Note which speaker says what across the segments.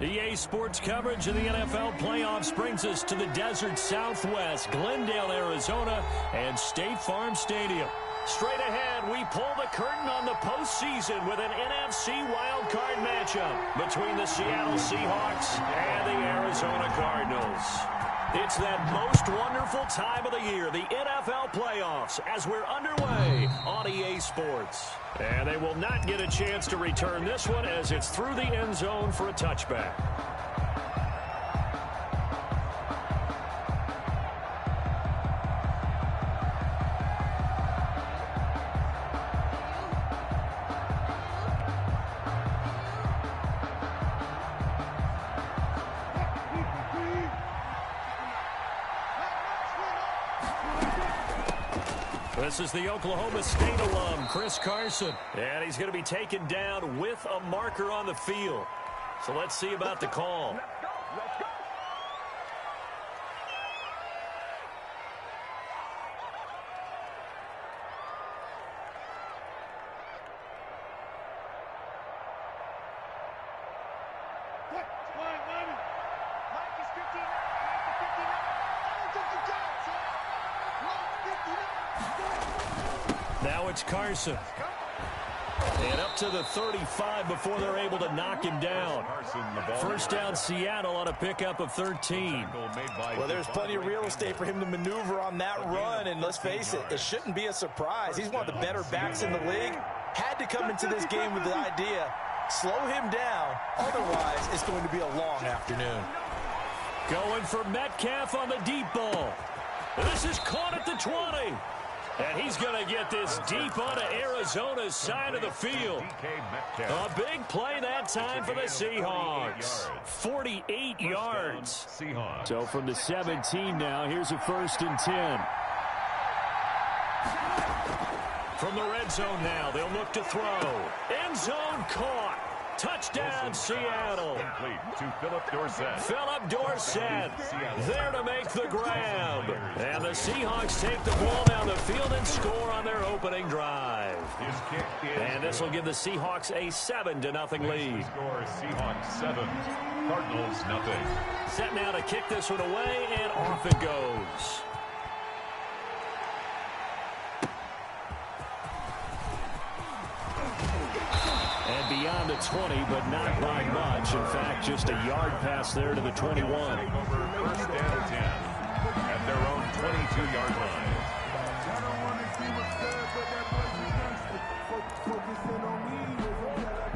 Speaker 1: EA Sports coverage of the NFL playoffs brings us to the desert Southwest, Glendale, Arizona, and State Farm Stadium. Straight ahead, we pull the curtain on the postseason with an NFC wildcard matchup between the Seattle Seahawks and the Arizona Cardinals. It's that most wonderful time of the year, the NFL playoffs, as we're underway on EA Sports. And they will not get a chance to return this one as it's through the end zone for a touchback. This is the Oklahoma State alum, Chris Carson. And he's going to be taken down with a marker on the field. So let's see about the call. Now it's Carson. And up to the 35 before they're able to knock him down. First down Seattle on a pickup of 13.
Speaker 2: Well, there's plenty of real estate for him to maneuver on that run. And let's face it, it shouldn't be a surprise. He's one of the better backs in the league. Had to come into this game with the idea, slow him down. Otherwise, it's going to be a long afternoon.
Speaker 1: Going for Metcalf on the deep ball. This is caught at the 20. And he's going to get this deep onto Arizona's side of the field. A big play that time for the Seahawks. 48 yards. So from the 17 now, here's a 1st and 10. From the red zone now, they'll look to throw. End zone caught. Touchdown, Seattle.
Speaker 3: To Philip Dorsett.
Speaker 1: Philip Dorsett there to make the grab. And the Seahawks take the ball down the field and score on their opening drive. And this will give the Seahawks a 7-0 lead.
Speaker 3: Score Seahawks 7, Cardinals 0.
Speaker 1: Set now to kick this one away, and off it goes. Beyond the 20, but not by much. In fact, just a yard pass there to the 21.
Speaker 3: First down 10 at their own 22-yard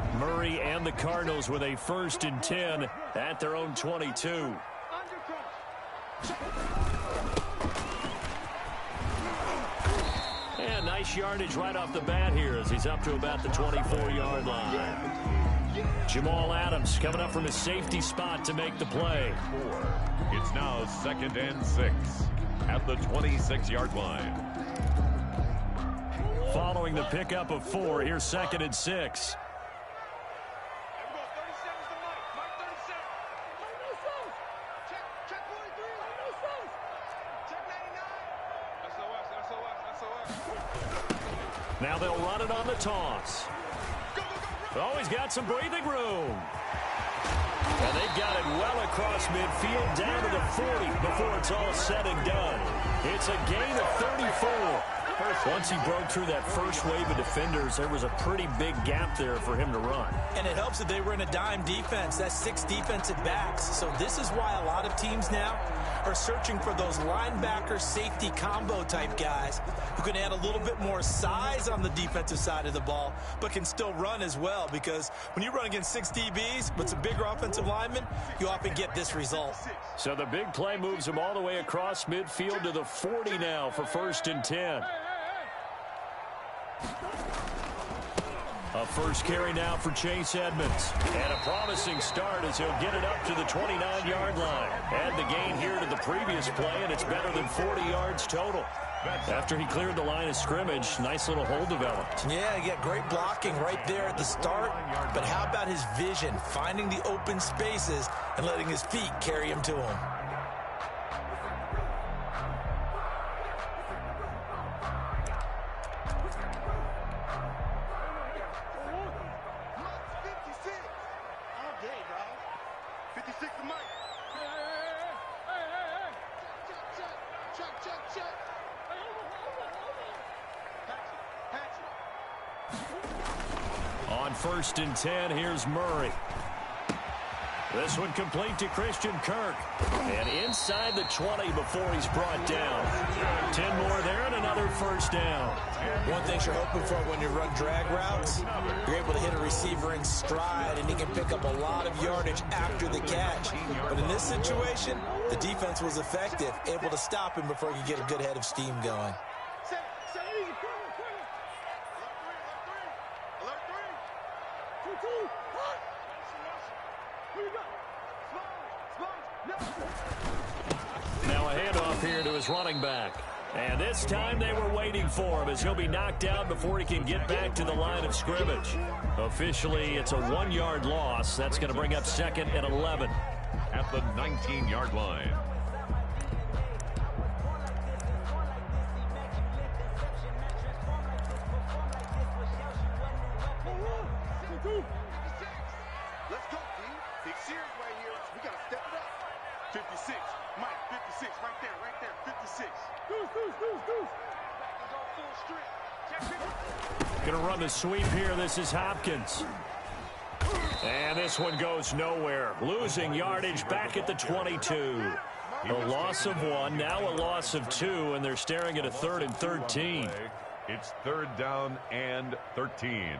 Speaker 3: line.
Speaker 1: Murray and the Cardinals with a 1st and 10 at their own 22. And nice yardage right off the bat here as he's up to about the 24-yard line. Jamal Adams coming up from his safety spot to make the play.
Speaker 3: It's now 2nd and 6 at the 26-yard line.
Speaker 1: Following the pickup of 4, here's 2nd and 6. Now they'll run it on the toss. Oh, he's got some breathing room. And they've got it well across midfield down to the 40 before it's all said and done. It's a gain of 34. Once he broke through that first wave of defenders, there was a pretty big gap there for him to run.
Speaker 2: And it helps that they were in a dime defense. That's 6 defensive backs. So this is why a lot of teams now are searching for those linebacker safety combo type guys who can add a little bit more size on the defensive side of the ball, but can still run as well, because when you run against 6 DBs but some bigger offensive linemen, you often get this result.
Speaker 1: So the big play moves him all the way across midfield to the 40 now for 1st and 10. A first carry now for Chase Edmonds. And a promising start as he'll get it up to the 29-yard line. Add the gain here to the previous play, and it's better than 40 yards total. After he cleared the line of scrimmage, nice little hole developed.
Speaker 2: Yeah, he got great blocking right there at the start. But how about his vision, finding the open spaces and letting his feet carry him to him?
Speaker 1: On 1st and 10, here's Murray. This one complete to Christian Kirk. And inside the 20 before he's brought down. 10 more there and another first down.
Speaker 2: One thing you're hoping for when you run drag routes, you're able to hit a receiver in stride, and he can pick up a lot of yardage after the catch. But in this situation, the defense was effective, able to stop him before he could get a good head of steam going.
Speaker 1: Now a handoff here to his running back. And this time they were waiting for him as he'll be knocked down before he can get back to the line of scrimmage. Officially, it's a 1-yard loss. That's going to bring up 2nd and 11.
Speaker 3: At the 19-yard line.
Speaker 4: Let's go, team. Big series right here. We got to step it up. 56. Mike, 56. Right there. 56. Deuce.
Speaker 1: Going to run the sweep here. This is Hopkins. And this one goes nowhere. Losing yardage back at the 22. A loss of 1, now a loss of 2, and they're staring at a 3rd and 13.
Speaker 3: It's 3rd down and 13.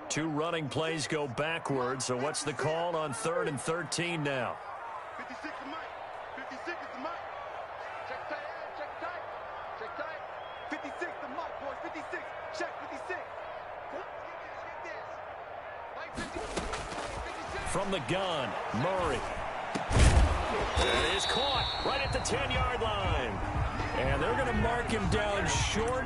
Speaker 1: Two running plays go backwards, so what's the call on 3rd and 13 now?
Speaker 4: 56 to Mike. 56 is to Mike. Check tight. Check tight. 56 to Mike, boys. 56. Check 56.
Speaker 1: From the gun, Murray. It is caught right at the 10-yard line. And they're going to mark him down short,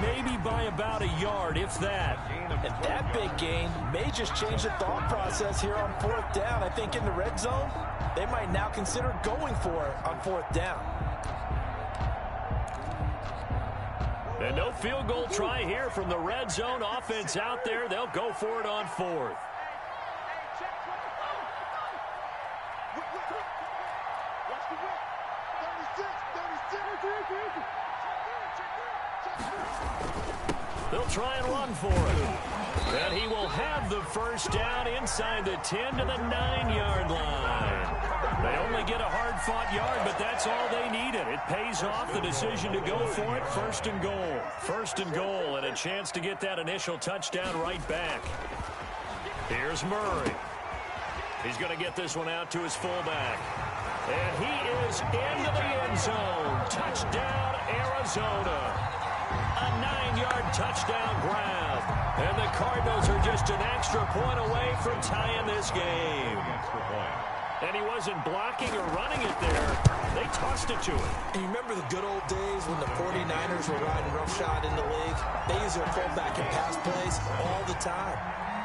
Speaker 1: maybe by about a yard, if that.
Speaker 2: And that big gain may just change the thought process here on 4th down. I think in the red zone, they might now consider going for it on 4th down.
Speaker 1: And no field goal try here from the red zone offense out there. They'll go for it on 4th. They'll try and run for it. And he will have the first down inside the 10 to the 9-yard line. They only get a hard-fought yard, but that's all they needed. It pays off the decision to go for it. 1st and goal. 1st and goal, and a chance to get that initial touchdown right back. Here's Murray. He's going to get this one out to his fullback. And he is into the end zone. Touchdown, Arizona. A 9-yard touchdown grab. And the Cardinals are just an extra point away from tying this game.
Speaker 3: Extra point.
Speaker 1: And he wasn't blocking or running it there. They tossed it to him.
Speaker 2: And you remember the good old days when the 49ers were riding roughshod in the league? They used their fullback in pass plays all the time.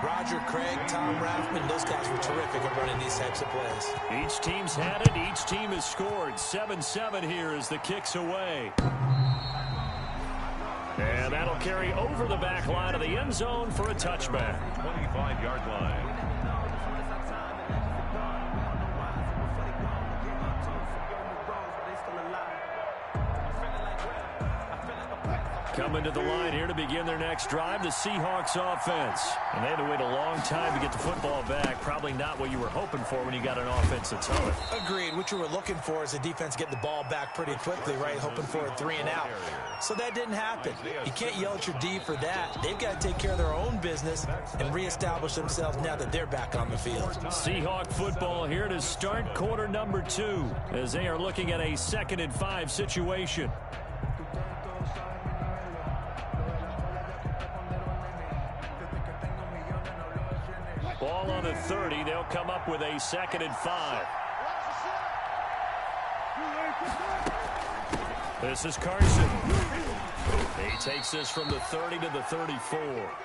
Speaker 2: Roger Craig, Tom Rathman, those guys were terrific at running these types of plays.
Speaker 1: Each team's had it. Each team has scored. 7-7 here as the kick's away. And that'll carry over the back line of the end zone for a touchback.
Speaker 3: 25-yard line.
Speaker 1: Coming to the line here to begin their next drive, the Seahawks offense. And they had to wait a long time to get the football back. Probably not what you were hoping for when you got an offense that's home.
Speaker 2: Agreed. What you were looking for is the defense getting the ball back pretty quickly, right? Hoping for a 3-and-out. So that didn't happen. You can't yell at your D for that. They've got to take care of their own business and reestablish themselves now that they're back on the field.
Speaker 1: Seahawk football here to start quarter number 2 as they are looking at a 2nd and 5 situation. Ball on the 30. They'll come up with a 2nd and 5. This is Carson. He takes this from the 30 to the 34.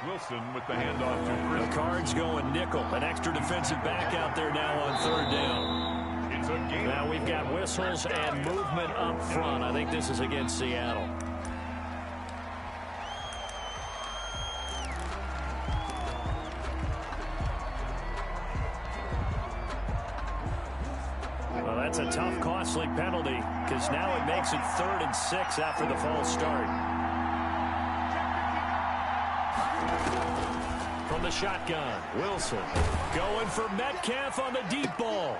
Speaker 3: Wilson with the handoff to Chris.
Speaker 1: The Cards going nickel. An extra defensive back out there now on 3rd down.
Speaker 3: It's a game.
Speaker 1: Now we've got whistles and movement up front. I think this is against Seattle. Well, that's a tough, costly penalty because now it makes it 3rd and 6 after the false start. From the shotgun, Wilson going for Metcalf on the deep ball.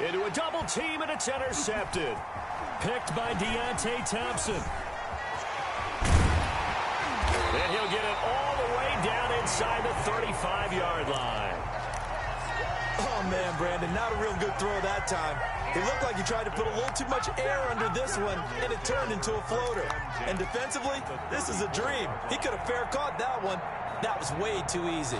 Speaker 1: Into a double team, and it's intercepted. Picked by Deontay Thompson. And he'll get it all the way down inside the 35-yard line.
Speaker 2: Oh, man, Brandon, not a real good throw that time. It looked like he tried to put a little too much air under this one, and it turned into a floater. And defensively, this is a dream. He could have fair caught that one. That was way too easy.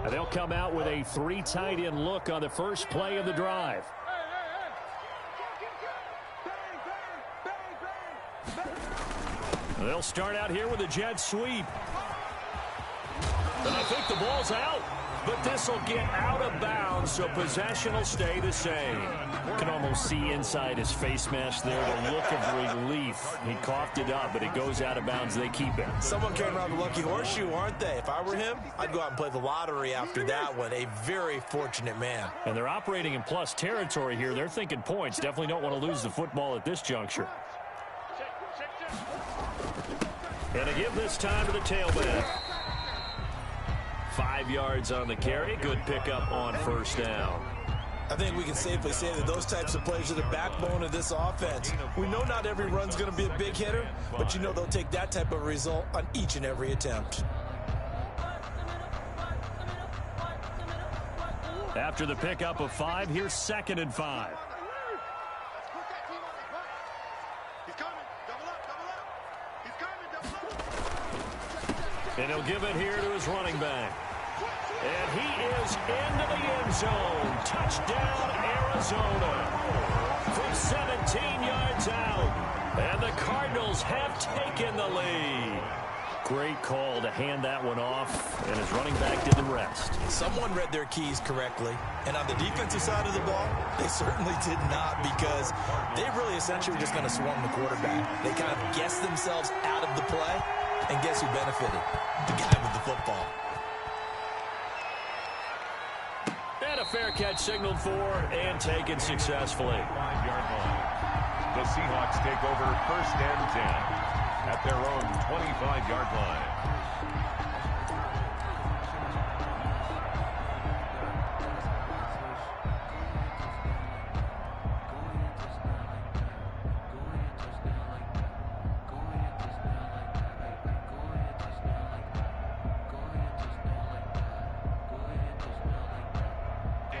Speaker 1: And they'll come out with a 3 tight end look on the first play of the drive. They'll start out here with a jet sweep. And I think the ball's out. But this will get out of bounds, so possession will stay the same. You can almost see inside his face mask there the look of relief. He coughed it up, but it goes out of bounds. They keep it.
Speaker 2: Someone came around the lucky horseshoe, aren't they? If I were him, I'd go out and play the lottery after that one. A very fortunate man.
Speaker 1: And they're operating in plus territory here. They're thinking points. Definitely don't want to lose the football at this juncture. And a give this time to the tailback. 5 yards on the carry. Good pickup on first down.
Speaker 2: I think we can safely say that those types of plays are the backbone of this offense. We know not every run's going to be a big hitter, but you know they'll take that type of result on each and every attempt.
Speaker 1: After the pickup of 5, here's 2nd and 5. And he'll give it here to his running back. And he is into the end zone. Touchdown, Arizona. From 17 yards out. And the Cardinals have taken the lead. Great call to hand that one off. And his running back did the rest.
Speaker 2: Someone read their keys correctly. And on the defensive side of the ball, they certainly did not, because they really essentially were just going to swarm the quarterback. They kind of guessed themselves out of the play. And guess who benefited? The guy with the football.
Speaker 1: And a fair catch signaled for and taken successfully.
Speaker 3: 5-yard line. The Seahawks take over 1st and 10 at their own 25-yard line.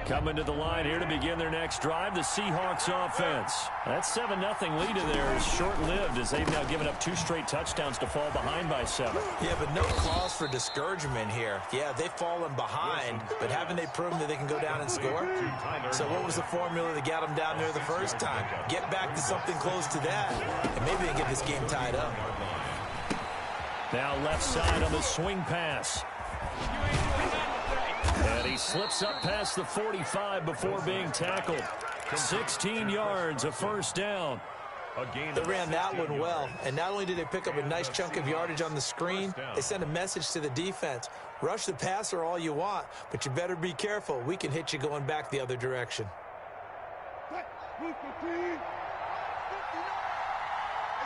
Speaker 1: Coming to the line here to begin their next drive, the Seahawks offense. That 7-0 lead of theirs is short-lived, as they've now given up 2 straight touchdowns to fall behind by 7.
Speaker 2: Yeah, but no cause for discouragement here. Yeah, they've fallen behind, but haven't they proven that they can go down and score? So what was the formula that got them down there the first time? Get back to something close to that, and maybe they get this game tied up.
Speaker 1: Now left side on the swing pass. And he slips up past the 45 before being tackled. 16 yards, a first down.
Speaker 2: They ran that one well, and not only did they pick up a nice chunk of yardage on the screen, they sent a message to the defense. Rush the passer all you want, but you better be careful. We can hit you going back the other direction.
Speaker 4: It's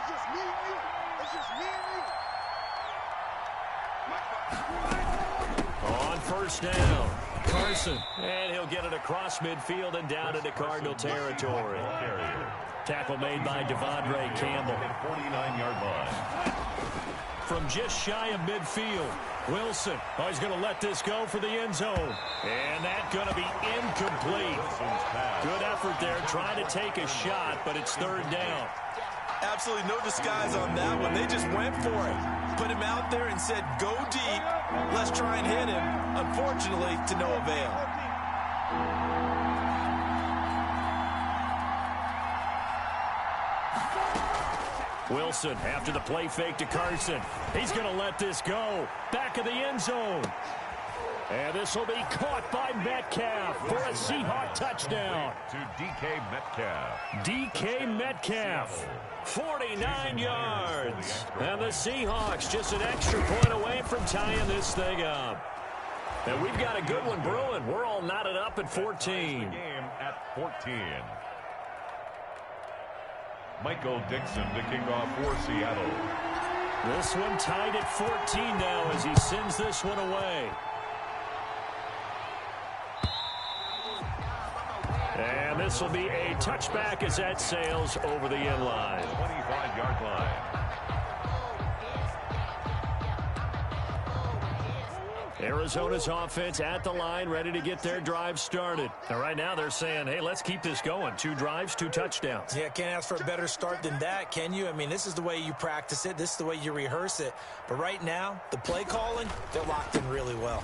Speaker 4: just me and you. It's just me and you.
Speaker 1: On first down, Carson. And he'll get it across midfield and down into Cardinal territory. Tackle made by Devondre Campbell.
Speaker 3: 49-yard line.
Speaker 1: From just shy of midfield, Wilson. Oh, he's going to let this go for the end zone. And that's going to be incomplete. Good effort there, trying to take a shot, but it's 3rd down.
Speaker 2: Absolutely no disguise on that one. They just went for it. Put him out there and said, go deep. Let's try and hit him. Unfortunately, to no avail.
Speaker 1: Wilson, after the play fake to Carson. He's going to let this go. Back of the end zone. And this will be caught by Metcalf for a Seahawk touchdown.
Speaker 3: To DK Metcalf.
Speaker 1: DK Metcalf, 49 yards. And the Seahawks just an extra point away from tying this thing up. And we've got a good one brewing. We're all knotted up at 14.
Speaker 3: Game at 14. Michael Dixon to kick off for Seattle.
Speaker 1: This one tied at 14 now as he sends this one away. And this will be a touchback as that sails over the end line.
Speaker 3: 25-yard line.
Speaker 1: Arizona's offense at the line, ready to get their drive started. And right now they're saying, hey, let's keep this going. 2 drives, 2 touchdowns.
Speaker 2: Yeah, can't ask for a better start than that, can you? I mean, this is the way you practice it. This is the way you rehearse it. But right now, the play calling, they're locked in really well.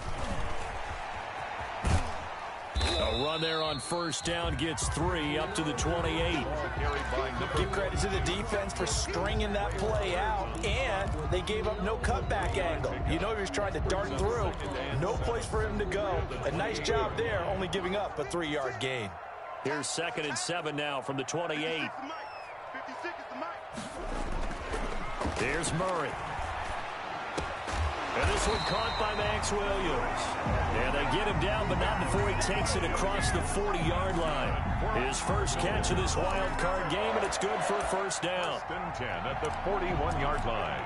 Speaker 1: A run there on first down gets 3 up to the 28.
Speaker 2: Give credit to the defense for stringing that play out, and they gave up no cutback angle. You know he was trying to dart through. No place for him to go. A nice job there, only giving up a 3-yard gain.
Speaker 1: Here's 2nd and 7 now from the 28. Here's Murray. And this one caught by Max Williams. And they get him down, but not before he takes it across the 40-yard line. His first catch of this wild card game, and it's good for a first down.
Speaker 3: 10 at the 41-yard line.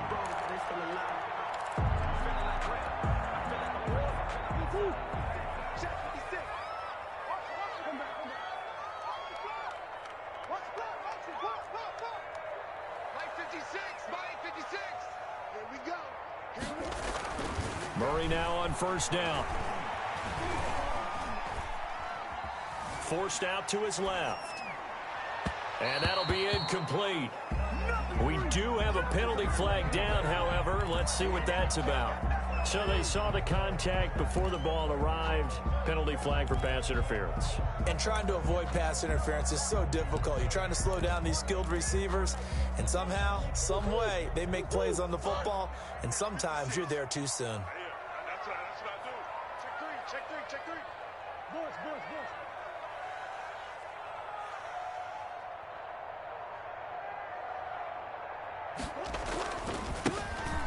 Speaker 1: Murray now on first down. Forced out to his left. And that'll be incomplete. We do have a penalty flag down, however. Let's see what that's about. So they saw the contact before the ball arrived. Penalty flag for pass interference.
Speaker 2: And trying to avoid pass interference is so difficult. You're trying to slow down these skilled receivers, and somehow, some way, they make plays on the football, and sometimes you're there too soon.
Speaker 4: That's what I do. Check three. Boys.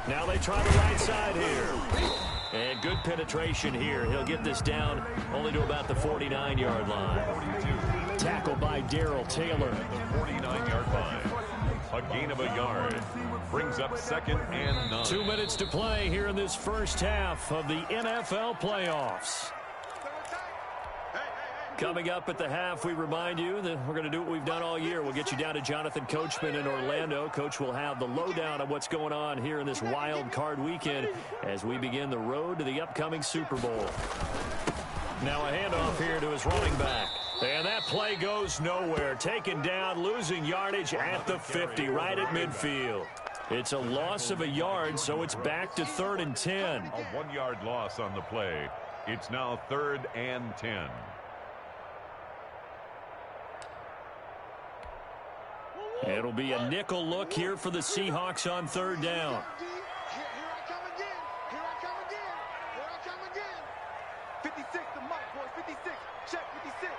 Speaker 1: Now they try the right side here. And good penetration here. He'll get this down only to about the 49-yard line. Tackled by Darrell Taylor.
Speaker 3: The 49-yard line. A gain of a yard. Brings up 2nd and 9.
Speaker 1: 2 minutes to play here in this first half of the NFL playoffs. Coming up at the half, we remind you that we're going to do what we've done all year. We'll get you down to Jonathan Coachman in Orlando. Coach will have the lowdown of what's going on here in this wild card weekend as we begin the road to the upcoming Super Bowl. Now a handoff here to his running back. And that play goes nowhere. Taken down, losing yardage at the 50, right at midfield. It's a loss of a yard, so it's back to 3rd and 10.
Speaker 3: A 1-yard loss on the play. It's now 3rd and 10.
Speaker 1: It'll be a nickel look here for the Seahawks on 3rd down.
Speaker 4: Here I come again. 56, the mic, boys. 56. Check 56.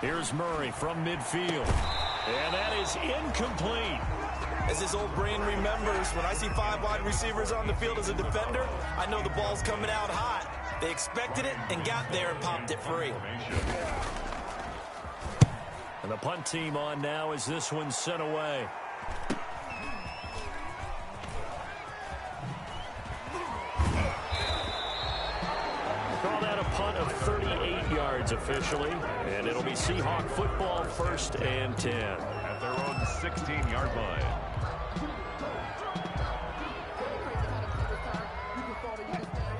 Speaker 1: Here's Murray from midfield. And that is incomplete.
Speaker 2: As his old brain remembers, when I see 5 wide receivers on the field as a defender, I know the ball's coming out hot. They expected it and got there and popped it free.
Speaker 1: And the punt team on now as this one's sent away. Call that a punt of 38 yards officially. And it'll be Seahawk football 1st and 10.
Speaker 3: At their own 16-yard line.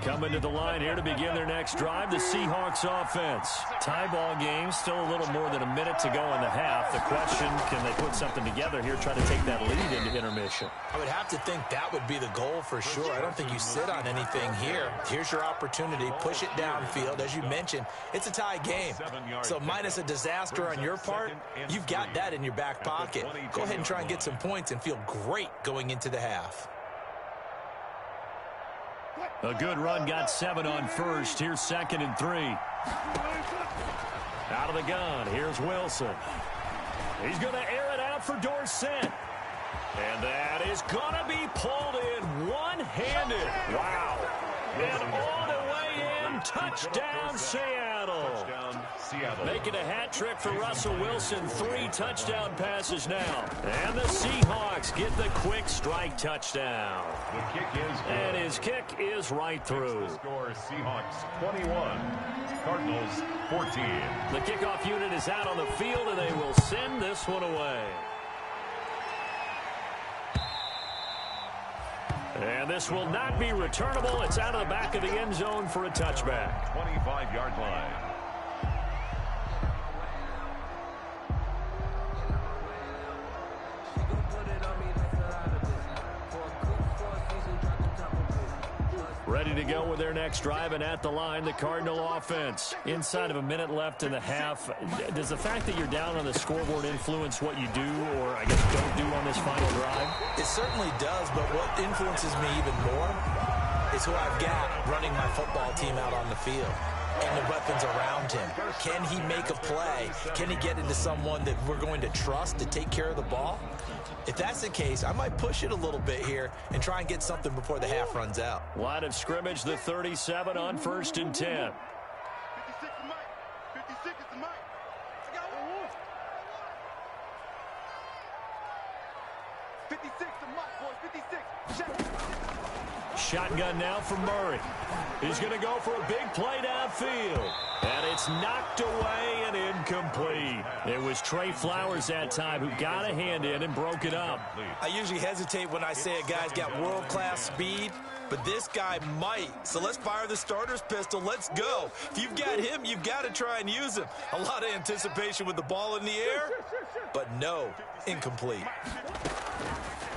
Speaker 1: Coming to the line here to begin their next drive, the Seahawks offense. Tie ball game, still a little more than a minute to go in the half. The question, can they put something together here, try to take that lead into intermission?
Speaker 2: I would have to think that would be the goal for sure. I don't think you sit on anything here. Here's your opportunity. Push it downfield. As you mentioned, it's a tie game. So minus a disaster on your part, you've got that in your back pocket. Go ahead and try and get some points and feel great going into the half.
Speaker 1: A good run got 7 on first. Here's 2nd and 3. Out of the gun. Here's Wilson. He's going to air it out for Dorsett. And that is going to be pulled in one-handed. Wow. And all the way in. Touchdown, Seattle.
Speaker 3: Touchdown, Seattle.
Speaker 1: Making a hat trick for Russell Wilson. 3 touchdown passes now. And the Seahawks get the quick strike touchdown.
Speaker 3: The kick is good.
Speaker 1: And his kick is right through.
Speaker 3: The score, Seahawks 21, Cardinals 14.
Speaker 1: The kickoff unit is out on the field, and they will send this one away. And this will not be returnable. It's out of the back of the end zone for a touchback.
Speaker 3: 25-yard line.
Speaker 1: Ready to go with their next drive, and at the line, the Cardinal offense. Inside of a minute left in the half, does the fact that you're down on the scoreboard influence what you do, or I guess don't do on this final drive?
Speaker 2: It certainly does, but what influences me even more is who I've got running my football team out on the field and the weapons around him. Can he make a play? Can he get into someone that we're going to trust to take care of the ball? If that's the case, I might push it a little bit here and try and get something before the half runs out.
Speaker 1: Line of scrimmage, the 37 on 1st and 10.
Speaker 4: 56 is Mike. 56 is Mike. I got one. 56 to Mike, boys. 56.
Speaker 1: Shotgun now for Murray. He's going to go for a big play downfield. And it's knocked away and incomplete. It was Trey Flowers that time who got a hand in and broke it up.
Speaker 2: I usually hesitate when I say a guy's got world-class speed, but this guy might. So let's fire the starter's pistol. Let's go. If you've got him, you've got to try and use him. A lot of anticipation with the ball in the air, but no, incomplete.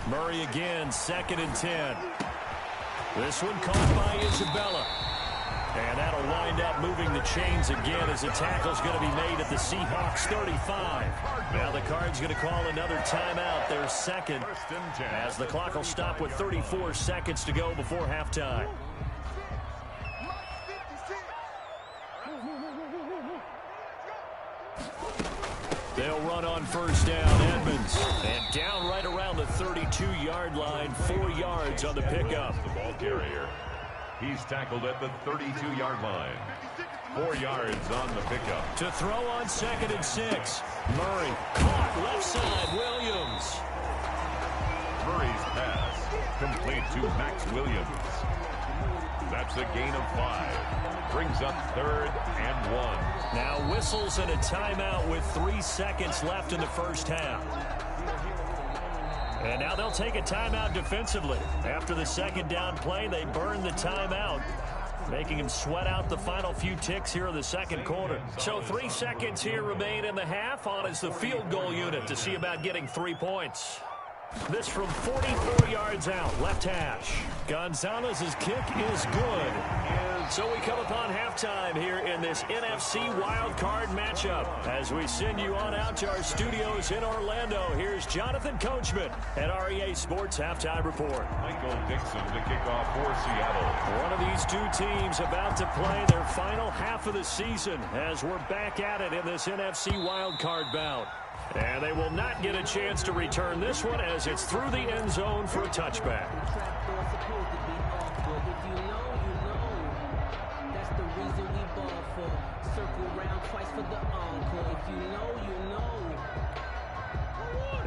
Speaker 1: Murray again, 2nd and 10. This one caught by Isabella. And that'll wind up moving the chains again as the tackle's going to be made at the Seahawks 35. Now the Cards going to call another timeout, their second, as the clock will stop with 34 seconds to go before halftime. They'll run on 1st down, Edmonds. And down right around the 32-yard line, 4 yards on the pickup.
Speaker 3: The ball carrier. He's tackled at the 32-yard line. 4 yards on the pickup.
Speaker 1: To throw on 2nd and 6. Murray caught left side, Williams.
Speaker 3: Murray's pass complete to Max Williams. That's a gain of 5. Brings up 3rd and 1.
Speaker 1: Now whistles and a timeout with 3 seconds left in the first half. And now they'll take a timeout defensively. After the 2nd down play, they burn the timeout, making him sweat out the final few ticks here in the 2nd quarter. So 3 seconds here remain in the half. On is the field goal unit to see about getting 3 points. This from 44 yards out, left hash. Gonzalez's kick is good. So we come upon halftime here in this NFC wildcard matchup. As we send you on out to our studios in Orlando, here's Jonathan Coachman at REA Sports Halftime Report.
Speaker 3: Michael Dixon to kick off for Seattle.
Speaker 1: One of these two teams about to play their final half of the season as we're back at it in this NFC wildcard bout. And they will not get a chance to return this one as it's through the end zone for a touchback.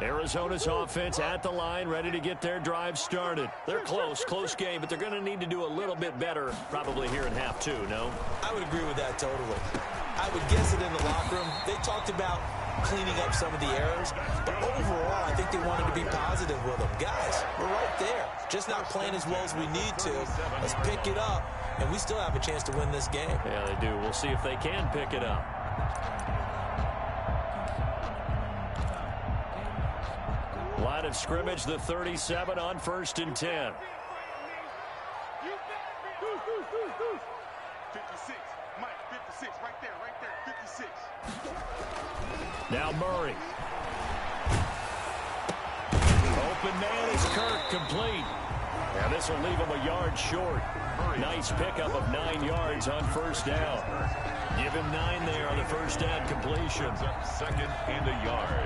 Speaker 1: Arizona's offense at the line, ready to get their drive started. They're close game, but they're going to need to do a little bit better probably here in half 2, no?
Speaker 2: I would agree with that totally. I would guess it in the locker room. They talked about cleaning up some of the errors, but overall, I think they wanted to be positive with them. Guys, we're right there. Just not playing as well as we need to. Let's pick it up, and we still have a chance to win this game.
Speaker 1: Yeah, they do. We'll see if they can pick it up. Line of scrimmage, the 37 on 1st and 10.
Speaker 4: 56, Mike, 56, right there, 56.
Speaker 1: Now Murray. Open man is Kirk, complete. And this will leave him a yard short. Nice pickup of 9 yards on first down. Give him 9 there on the first down completion.
Speaker 3: Second and a yard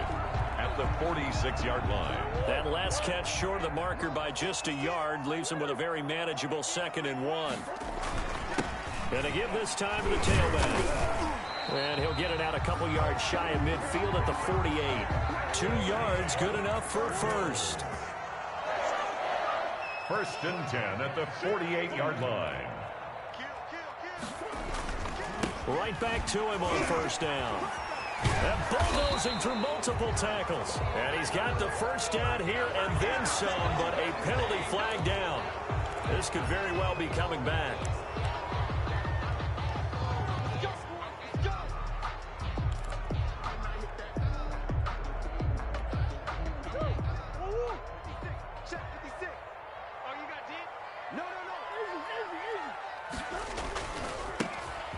Speaker 3: at the 46-yard line.
Speaker 1: That last catch short of the marker by just a yard leaves him with a very manageable 2nd and 1. And they give this time to the tailback. And he'll get it out a couple yards shy of midfield at the 48. 2 yards, good enough for a first.
Speaker 3: First and 10 at the 48-yard line.
Speaker 1: Right back to him on first down. And bulldozing through multiple tackles. And he's got the first down here and then some, but a penalty flag down. This could very well be coming back.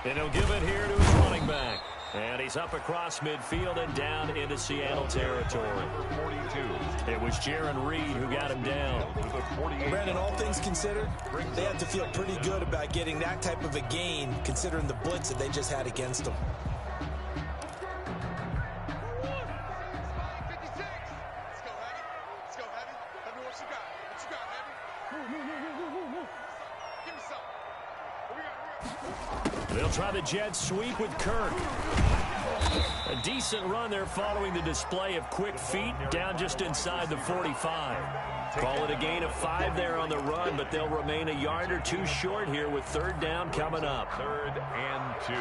Speaker 1: And he'll give it here to his running back. And he's up across midfield and down into Seattle territory. 42. It was Jaron Reed who got him down.
Speaker 2: Brandon, all things considered, they have to feel pretty good about getting that type of a gain, considering the blitz that they just had against them.
Speaker 1: They'll try the jet sweep with Kirk. A decent run there following the display of quick feet down just inside the 45. Call it a gain of 5 there on the run, but they'll remain a yard or 2 short here with 3rd down coming up.
Speaker 3: 3rd and 2.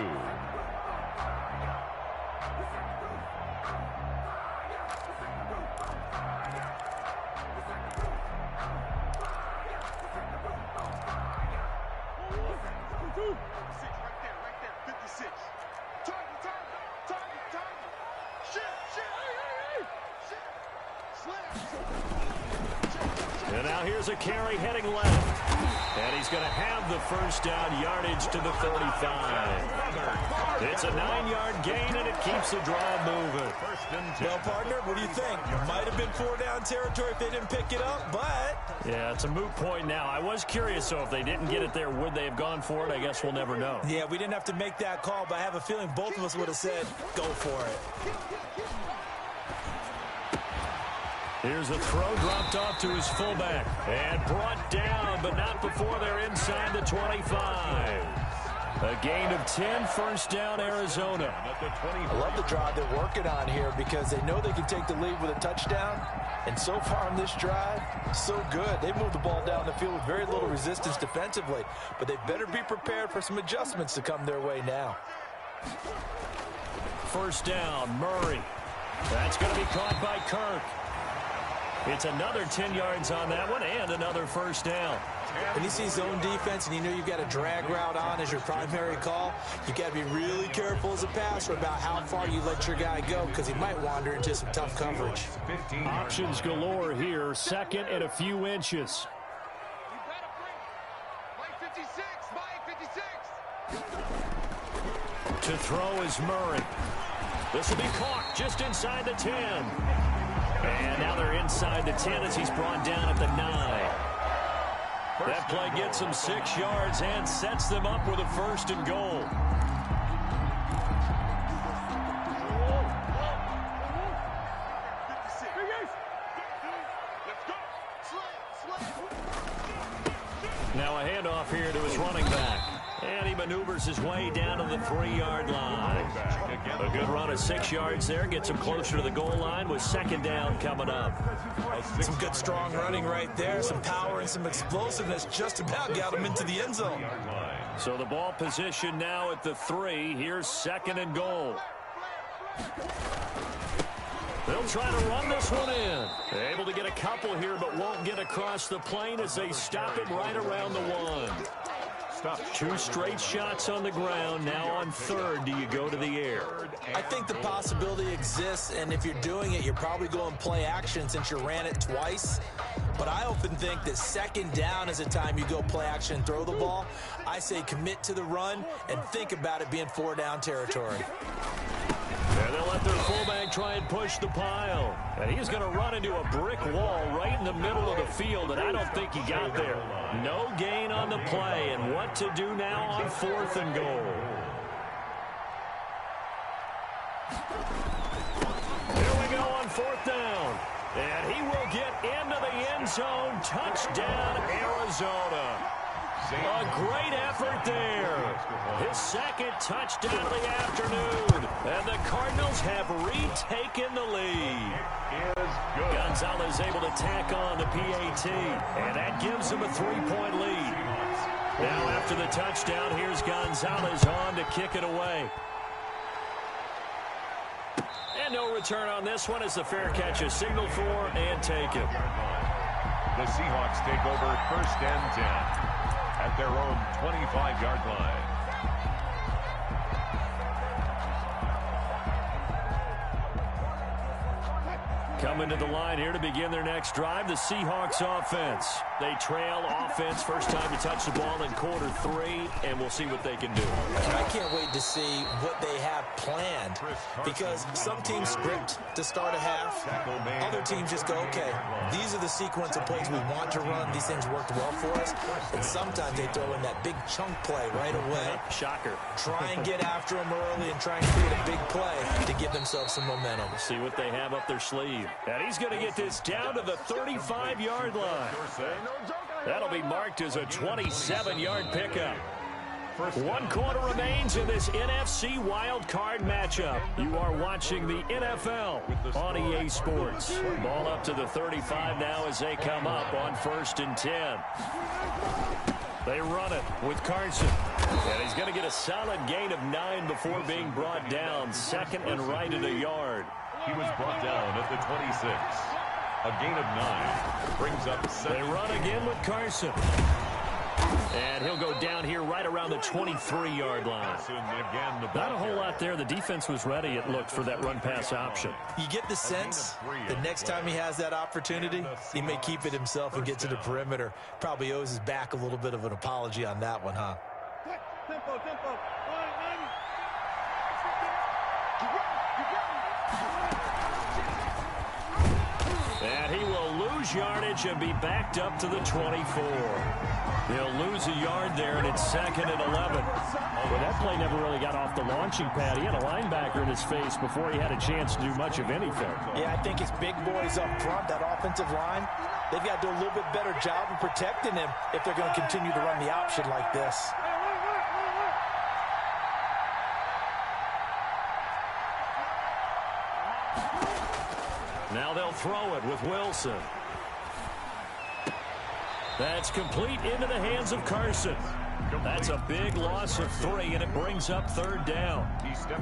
Speaker 1: And now here's a carry heading left. And he's going to have the first down yardage to the 35. It's a 9-yard gain, and it keeps the drive moving.
Speaker 2: Well, partner, what do you think? Might have been 4-down territory if they didn't pick it up, but...
Speaker 1: Yeah, it's a moot point now. I was curious, so if they didn't get it there, would they have gone for it? I guess we'll never know.
Speaker 2: Yeah, we didn't have to make that call, but I have a feeling both of us would have said, go for it.
Speaker 1: Here's a throw dropped off to his fullback. And brought down, but not before they're inside the 25. A gain of 10, first down, Arizona.
Speaker 2: I love the drive they're working on here because they know they can take the lead with a touchdown. And so far on this drive, so good. They moved the ball down the field with very little resistance defensively. But they better be prepared for some adjustments to come their way now.
Speaker 1: First down, Murray. That's going to be caught by Kirk. It's another 10 yards on that one and another first down.
Speaker 2: When you see zone defense and you know you've got a drag route on as your primary call, you got to be really careful as a passer about how far you let your guy go because he might wander into some tough coverage.
Speaker 1: Options galore here, 2nd and a few inches. To throw is Murray. This will be caught just inside the 10. And now they're inside the 10 as he's brought down at the 9. That play gets them 6 yards and sets them up with a 1st and goal. Now a handoff here to his running back. And he maneuvers his way down to the 3-yard line. A good run of 6 yards there. Gets him closer to the goal line with 2nd down coming up.
Speaker 2: Some good strong running right there. Some power and some explosiveness just about got him into the end zone.
Speaker 1: So the ball position now at the 3. Here's 2nd and goal. They'll try to run this one in. Able to get a couple here, but won't get across the plane as they stop him right around the 1. 2 straight shots on the ground. Now on 3rd, do you go to the air?
Speaker 2: I think the possibility exists, and if you're doing it, you're probably going play action since you ran it twice. But I often think that 2nd down is a time you go play action and throw the ball. I say commit to the run and think about it being 4-down territory.
Speaker 1: And And they'll let their fullback try and push the pile. And he's going to run into a brick wall right in the middle of the field, and I don't think he got there. No gain on the play, and what to do now on 4th and goal. Here we go on 4th down. And he will get into the end zone. Touchdown, Arizona. A great effort there. His 2nd touchdown of the afternoon. And the Cardinals have retaken the lead. Gonzalez able to tack on the PAT. And that gives him a 3-point lead. Now after the touchdown, here's Gonzalez on to kick it away. And no return on this one as the fair catch is signaled for and taken.
Speaker 3: The Seahawks take over 1st and 10. At their own 25-yard line.
Speaker 1: Coming to the line here to begin their next drive, the Seahawks offense. They trail offense, first time to touch the ball in quarter 3, and we'll see what they can do.
Speaker 2: I can't wait to see what they have planned, because some teams script to start a half. Other teams just go, okay, these are the sequence of plays we want to run. These things worked well for us. And sometimes they throw in that big chunk play right away.
Speaker 1: Shocker.
Speaker 2: Try and get after them early and try and create a big play to give themselves some momentum.
Speaker 1: See what they have up their sleeve. And he's going to get this down to the 35-yard line. That'll be marked as a 27-yard pickup. 1 quarter remains in this NFC wild card matchup. You are watching the NFL on EA Sports. Ball up to the 35 now as they come up on 1st and 10. They run it with Carson. And he's going to get a solid gain of 9 before being brought down. 2nd and right at a yard.
Speaker 3: He was brought down at the 26. A gain of 9 brings up 7.
Speaker 1: They run again with Carson. And he'll go down here right around the 23-yard line. Not a whole lot there. The defense was ready, it looked, for that run-pass option.
Speaker 2: You get the sense the next time he has that opportunity, he may keep it himself and get to the perimeter. Probably owes his back a little bit of an apology on that one, huh?
Speaker 1: And he will lose yardage and be backed up to the 24. He'll lose a yard there, and it's 2nd and 11. Well, that play never really got off the launching pad. He had a linebacker in his face before he had a chance to do much of anything.
Speaker 2: Yeah, I think his big boys up front, that offensive line, they've got to do a little bit better job of protecting him if they're going to continue to run the option like this.
Speaker 1: Now they'll throw it with Wilson. That's complete into the hands of Carson. That's a big loss of 3, and it brings up 3rd down.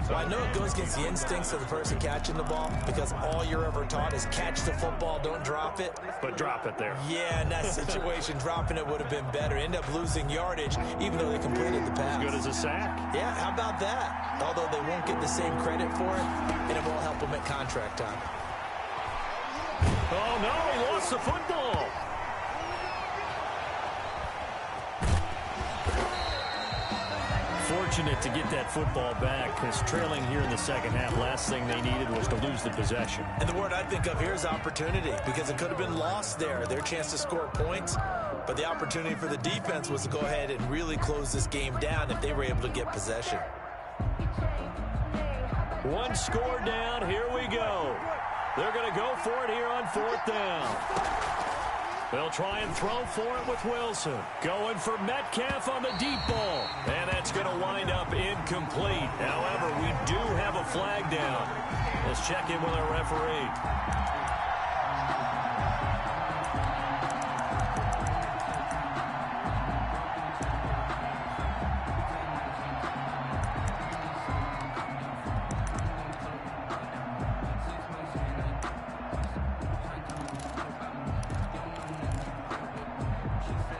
Speaker 2: Well, I know it goes against the instincts of the person catching the ball, because all you're ever taught is catch the football, don't drop it.
Speaker 1: But drop it there.
Speaker 2: Yeah, in that situation, dropping it would have been better. End up losing yardage, even though they completed the pass.
Speaker 1: As good as a sack.
Speaker 2: Yeah, how about that? Although they won't get the same credit for it, and it won't help them at contract time.
Speaker 1: Oh, no, he lost the football. Fortunate to get that football back, because trailing here in the 2nd half, last thing they needed was to lose the possession.
Speaker 2: And the word I think of here is opportunity, because it could have been lost there, their chance to score points. But the opportunity for the defense was to go ahead and really close this game down if they were able to get possession.
Speaker 1: 1 score down, here we go. They're going to go for it here on 4th down. They'll try and throw for it with Wilson. Going for Metcalf on the deep ball. And that's going to wind up incomplete. However, we do have a flag down. Let's check in with our referee.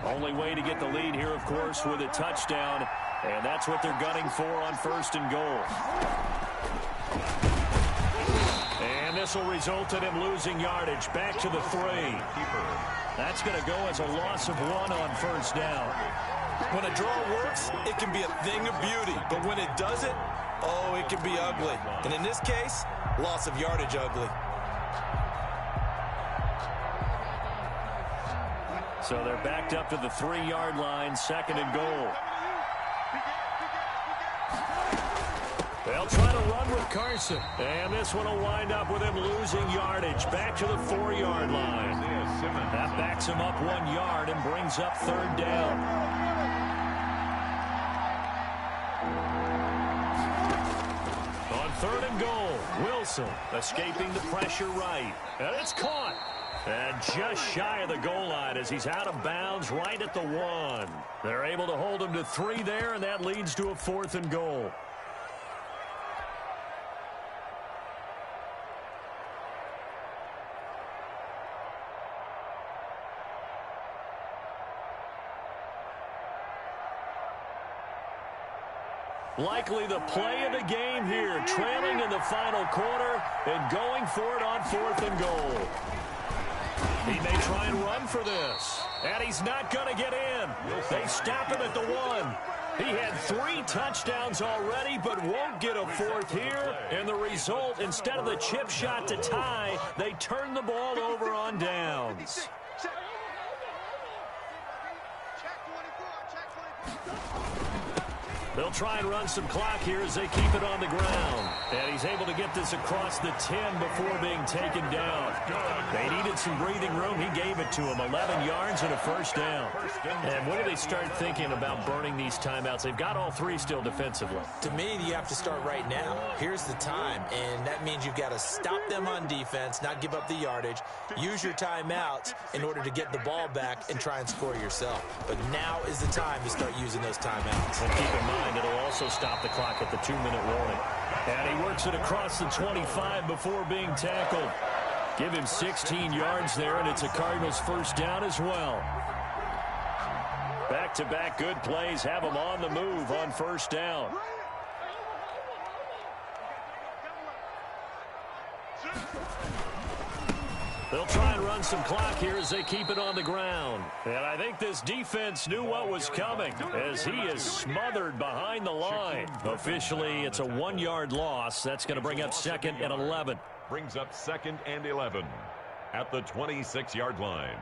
Speaker 1: Only way to get the lead here, of course, with a touchdown. And that's what they're gunning for on 1st and goal. And this will result in him losing yardage back to the 3. That's going to go as a loss of 1 on 1st down.
Speaker 2: When a draw works, it can be a thing of beauty. But when it doesn't, Oh, it can be ugly. And in this case, loss of yardage ugly.
Speaker 1: So they're backed up to the 3-yard line, 2nd and goal. They'll try to run with Carson. And this one will wind up with him losing yardage. Back to the 4-yard line. That backs him up 1 yard and brings up 3rd down. On 3rd and goal, Wilson escaping the pressure right. And it's caught. And just shy of the goal line as he's out of bounds right at the 1. They're able to hold him to 3 there, and that leads to a 4th and goal. Likely the play of the game here, trailing in the final quarter and going for it on 4th and goal. He may try and run for this, and he's not going to get in. They stop him at the 1. He had 3 touchdowns already, but won't get a 4th here. And the result, instead of the chip shot to tie, they turn the ball over on downs. They'll try and run some clock here as they keep it on the ground. And he's able to get this across the 10 before being taken down. They needed some breathing room. He gave it to them. 11 yards and a 1st down. And when do they start thinking about burning these timeouts? They've got all 3 still defensively.
Speaker 2: To me, you have to start right now. Here's the time, and that means you've got to stop them on defense, not give up the yardage, use your timeouts in order to get the ball back and try and score yourself. But now is the time to start using those timeouts.
Speaker 1: And keep in mind, it'll also stop the clock at the 2-minute warning. And he works it across the 25 before being tackled. Give him 16 yards there, and it's a Cardinals 1st down as well. Back-to-back good plays have him on the move on 1st down. They'll try and run some clock here as they keep it on the ground. And I think this defense knew what was coming as he is smothered behind the line. Officially, it's a 1-yard loss. That's going to bring up 2nd and 11.
Speaker 3: Brings up 2nd and 11 at the 26-yard line.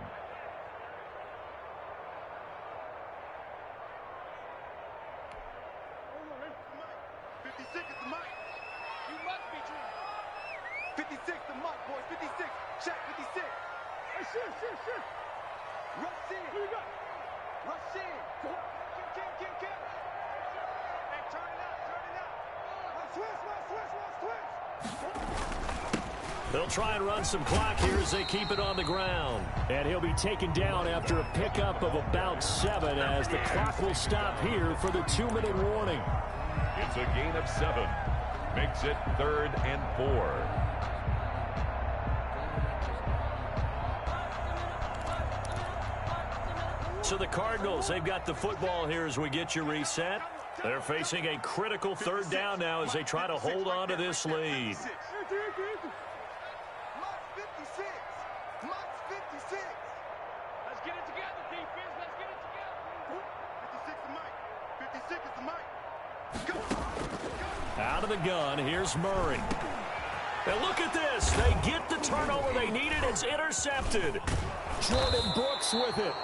Speaker 1: They'll try and run some clock here as they keep it on the ground. And he'll be taken down after a pickup of about 7 as the clock will stop here for the 2-minute warning.
Speaker 3: It's a gain of 7. Makes it 3rd and 4.
Speaker 1: So the Cardinals, they've got the football here as we get you reset. They're facing a critical 3rd down now as they try to hold on to this lead. Out of the gun, here's Murray. And look at this. They get the turnover they needed. It's intercepted. Jordan Brooks with it.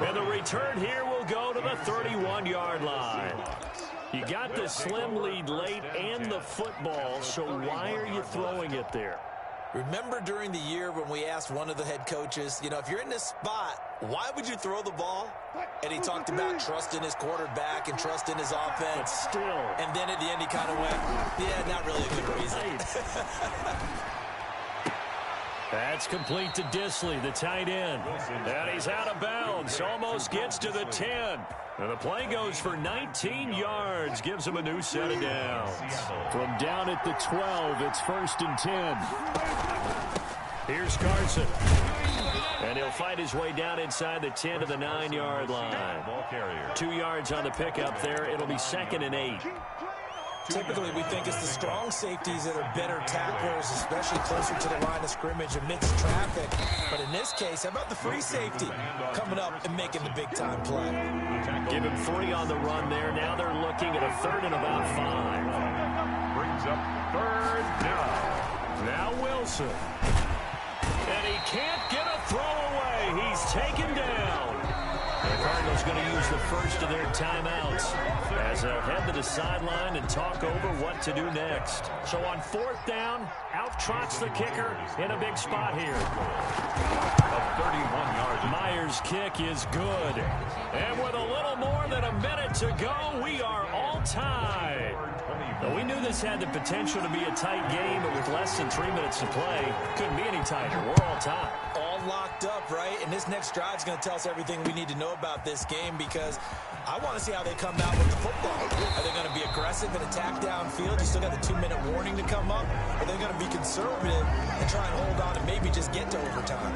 Speaker 1: And the return here will go to the 31-yard line. You got the slim lead late and the football, so why are you throwing it there?
Speaker 2: Remember during the year when we asked one of the head coaches, you know, if you're in this spot, why would you throw the ball? And he talked about trust in his quarterback and trust in his offense.
Speaker 1: But still.
Speaker 2: And then at the end he kind of went, yeah, not really a good reason.
Speaker 1: That's complete to Disley, the tight end. And he's out of bounds. Almost gets to the 10. And the play goes for 19 yards. Gives him a new set of downs. From down at the 12, it's 1st and 10. Here's Carson. And he'll fight his way down inside the 10 to the 9-yard line. 2 yards on the pickup there. It'll be 2nd and 8.
Speaker 2: Typically, we think it's the strong safeties that are better tacklers, especially closer to the line of scrimmage amidst traffic. But in this case, how about the free safety coming up and making the big-time play?
Speaker 1: Give him 3 on the run there. Now they're looking at a 3rd and about 5.
Speaker 3: Brings up 3rd down.
Speaker 1: Now Wilson. And he can't get a throw away. He's taken down. The Cardinals going to use the first of their timeouts as they'll head to the sideline and talk over what to do next. So on 4th down, out trots the kicker in a big spot here.
Speaker 3: A 31-yard.
Speaker 1: Myers' kick is good. And with a little more than a minute to go, we are all tied. Now, we knew this had the potential to be a tight game, but with less than 3 minutes to play, couldn't be any tighter. We're all tied.
Speaker 2: All locked up, right? And this next drive is going to tell us everything we need to know about this game, because I want to see how they come out with the football. Are they going to be aggressive and attack downfield? You still got the 2-minute warning to come up? Or are they going to be conservative and try and hold on and maybe just get to overtime?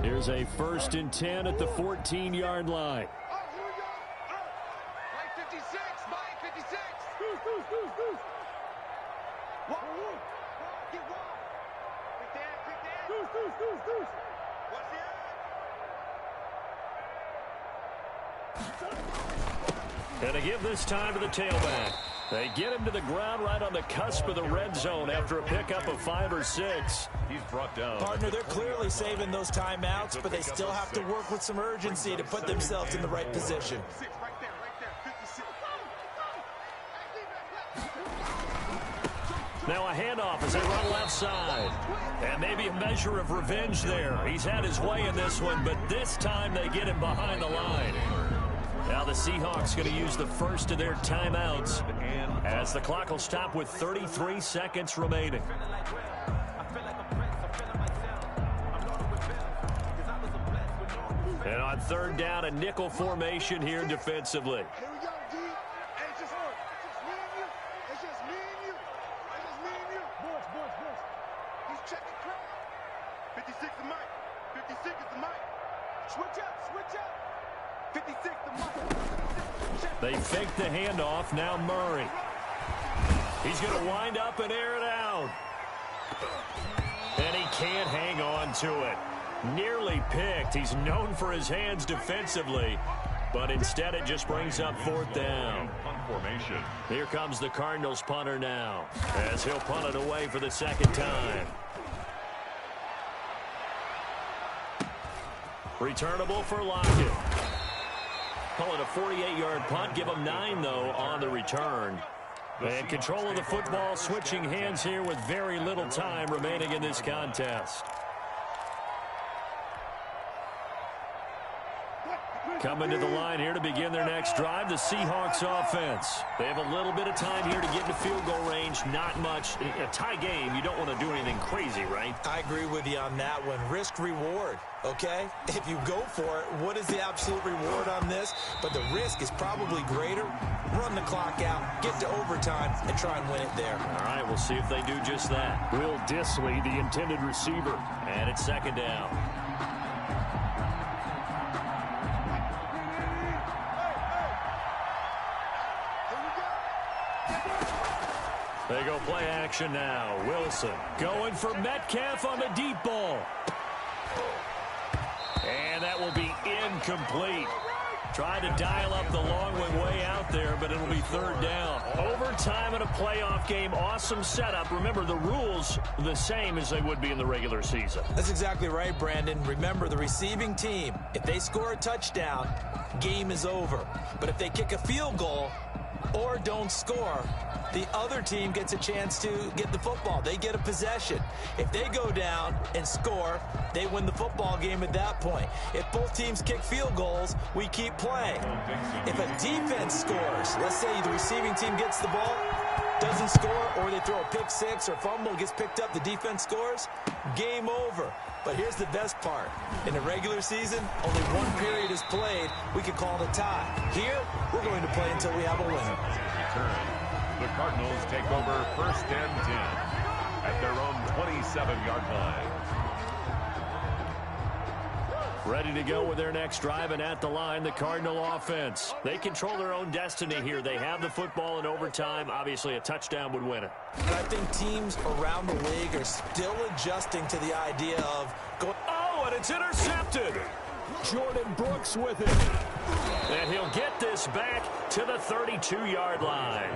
Speaker 1: Here's a 1st and 10 at the 14-yard line. And to give this time to the tailback. They get him to the ground right on the cusp of the red zone after a pickup of 5 or 6.
Speaker 3: He's brought down.
Speaker 2: Partner, they're clearly saving those timeouts, but they still have to work with some urgency to put themselves in the right position.
Speaker 1: Now a handoff as they run left side. And maybe a measure of revenge there. He's had his way in this one, but this time they get him behind the line. Now the Seahawks going to use the first of their timeouts as the clock will stop with 33 seconds remaining. And on 3rd down, a nickel formation here defensively.
Speaker 4: Here we go, D. Hey, it's just me and you. It's just me and you. It's just me and you. Boys. He's checking crowd. 56 the mic. 56 is the mic. Switch up. 56 the mic.
Speaker 1: They fake the handoff. Now Murray. He's going to wind up and air it out. And he can't hang on to it. Nearly picked. He's known for his hands defensively, but instead it just brings up 4th down.
Speaker 3: Formation.
Speaker 1: Here comes the Cardinals punter now as he'll punt it away for the 2nd time. Returnable for Lockett. Call it a 48-yard punt. Give him 9, though, on the return. And control of the football switching hands here with very little time remaining in this contest. Coming to the line here to begin their next drive, the Seahawks offense. They have a little bit of time here to get into field goal range. Not much. In a tie game, you don't want to do anything crazy, right?
Speaker 2: I agree with you on that one. Risk reward, okay? If you go for it, what is the absolute reward on this? But the risk is probably greater. Run the clock out, get to overtime, and try and win it there.
Speaker 1: All right, we'll see if they do just that. Will Disley, the intended receiver. And it's 2nd down. They go play action now. Wilson going for Metcalf on the deep ball. And that will be incomplete. Tried to dial up the long one way out there, but it'll be 3rd down. Overtime in a playoff game. Awesome setup. Remember, the rules the same as they would be in the regular season.
Speaker 2: That's exactly right, Brandon. Remember, the receiving team, if they score a touchdown, game is over. But if they kick a field goal or don't score, the other team gets a chance to get the football. They get a possession. If they go down and score, they win the football game at that point. If both teams kick field goals, we keep playing. If a defense scores, let's say the receiving team gets the ball, doesn't score, or they throw a pick 6 or fumble, gets picked up, the defense scores, game over. But here's the best part. In the regular season, only one period is played. We could call it a tie. Here, we're going to play until we have a winner.
Speaker 3: The Cardinals take over 1st and 10 at their own 27-yard line.
Speaker 1: Ready to go with their next drive, and at the line, the Cardinal offense. They control their own destiny here. They have the football in overtime. Obviously, a touchdown would win it.
Speaker 2: I think teams around the league are still adjusting to the idea of going.
Speaker 1: Oh, and it's intercepted. Jordan Brooks with it. And he'll get this back to the 32-yard line.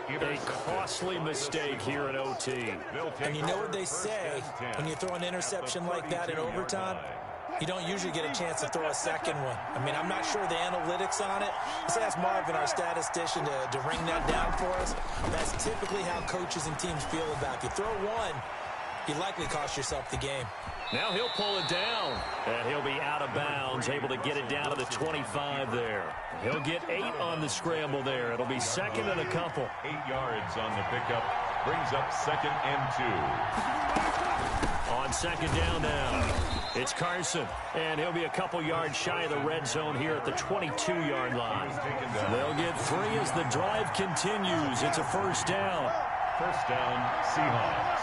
Speaker 1: A costly mistake here in OT.
Speaker 2: And you know what they say, when you throw an interception like that in overtime, you don't usually get a chance to throw a second one. I mean, I'm not sure the analytics on it. Let's ask Marvin, our statistician, to ring that down for us. That's typically how coaches and teams feel about it. If you throw one, you likely cost yourself the game.
Speaker 1: Now he'll pull it down, and he'll be out of bounds, able to get it down to the 25 there. He'll get 8 on the scramble there. It'll be second and a couple.
Speaker 3: 8 yards on the pickup, brings up 2nd and 2.
Speaker 1: On second down now, it's Carson, and he'll be a couple yards shy of the red zone here at the 22-yard line. They'll get 3 as the drive continues. It's a first down.
Speaker 3: First down, Seahawks.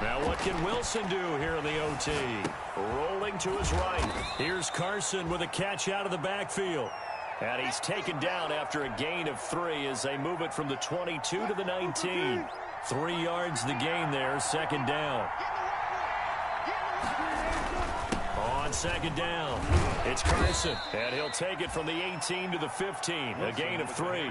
Speaker 1: Now what can Wilson do here in the OT? Rolling to his right. Here's Carson with a catch out of the backfield. And he's taken down after a gain of 3 as they move it from the 22 to the 19. 3 yards the gain there, second down. On second down, it's Carson, and he'll take it from the 18 to the 15, a gain of 3.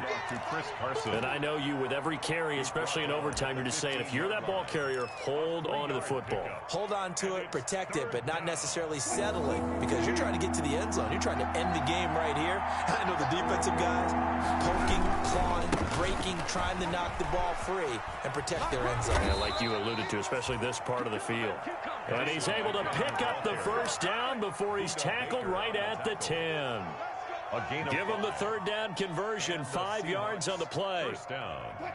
Speaker 1: And I know you, with every carry, especially in overtime, you're just saying, if you're that ball carrier, hold on to the football.
Speaker 2: Hold on to it, protect it, but not necessarily settling, because you're trying to get to the end zone. You're trying to end the game right here. I know the defensive guys poking, clawing, breaking, trying to knock the ball free and protect their end zone.
Speaker 1: Yeah, like you alluded to, especially this part of the field. And he's able to pick up the first down before he's tackled right at the 10. Give him the third down conversion, 5 yards on the play.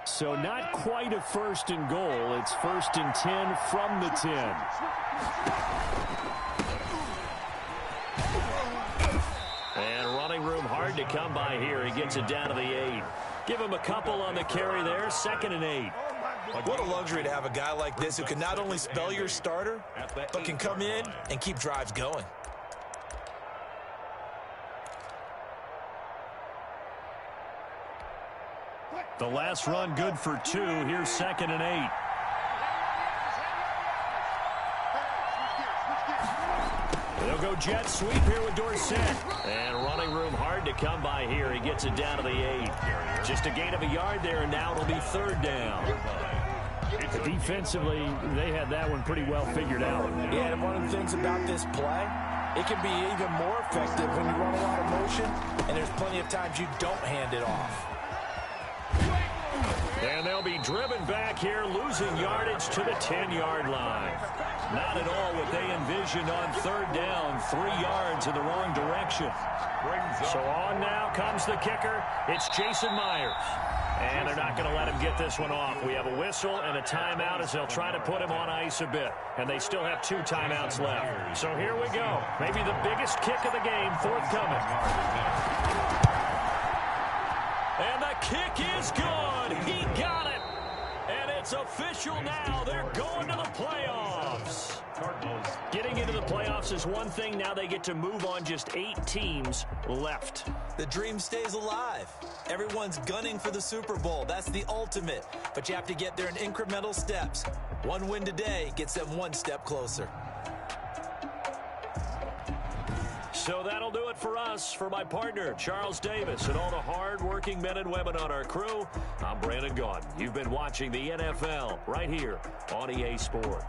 Speaker 1: So not quite a first and goal. It's first and 10 from the 10. And running room hard to come by here. He gets it down to the 8. Give him a couple on the carry there, 2nd and 8.
Speaker 2: What a luxury to have a guy like this who can not only spell your starter, but can come in and keep drives going.
Speaker 1: The last run good for 2. Here's 2nd and 8. They'll go jet sweep here with Dorsett. And running room hard to come by here. He gets it down to the 8. Just a gain of a yard there, and now it'll be third down. Defensively, they had that one pretty well figured out.
Speaker 2: Yeah, and one of the things about this play, it can be even more effective when you run a lot of motion, and there's plenty of times you don't hand it off.
Speaker 1: And they'll be driven back here, losing yardage to the 10-yard line. Not at all what they envisioned on third down, 3 yards in the wrong direction. So on now comes the kicker. It's Jason Myers. And they're not going to let him get this one off. We have a whistle and a timeout as they'll try to put him on ice a bit. And they still have 2 timeouts left. So here we go. Maybe the biggest kick of the game forthcoming. And the kick is good. He got it. And it's official now. They're going to the playoffs. Getting into the playoffs is one thing. Now they get to move on. Just 8 teams left.
Speaker 2: The dream stays alive. Everyone's gunning for the Super Bowl. That's the ultimate. But you have to get there in incremental steps. One win today gets them 1 step closer.
Speaker 1: So that'll do it for us. For my partner, Charles Davis, and all the hard-working men and women on our crew, I'm Brandon Gaudin. You've been watching the NFL right here on EA Sport.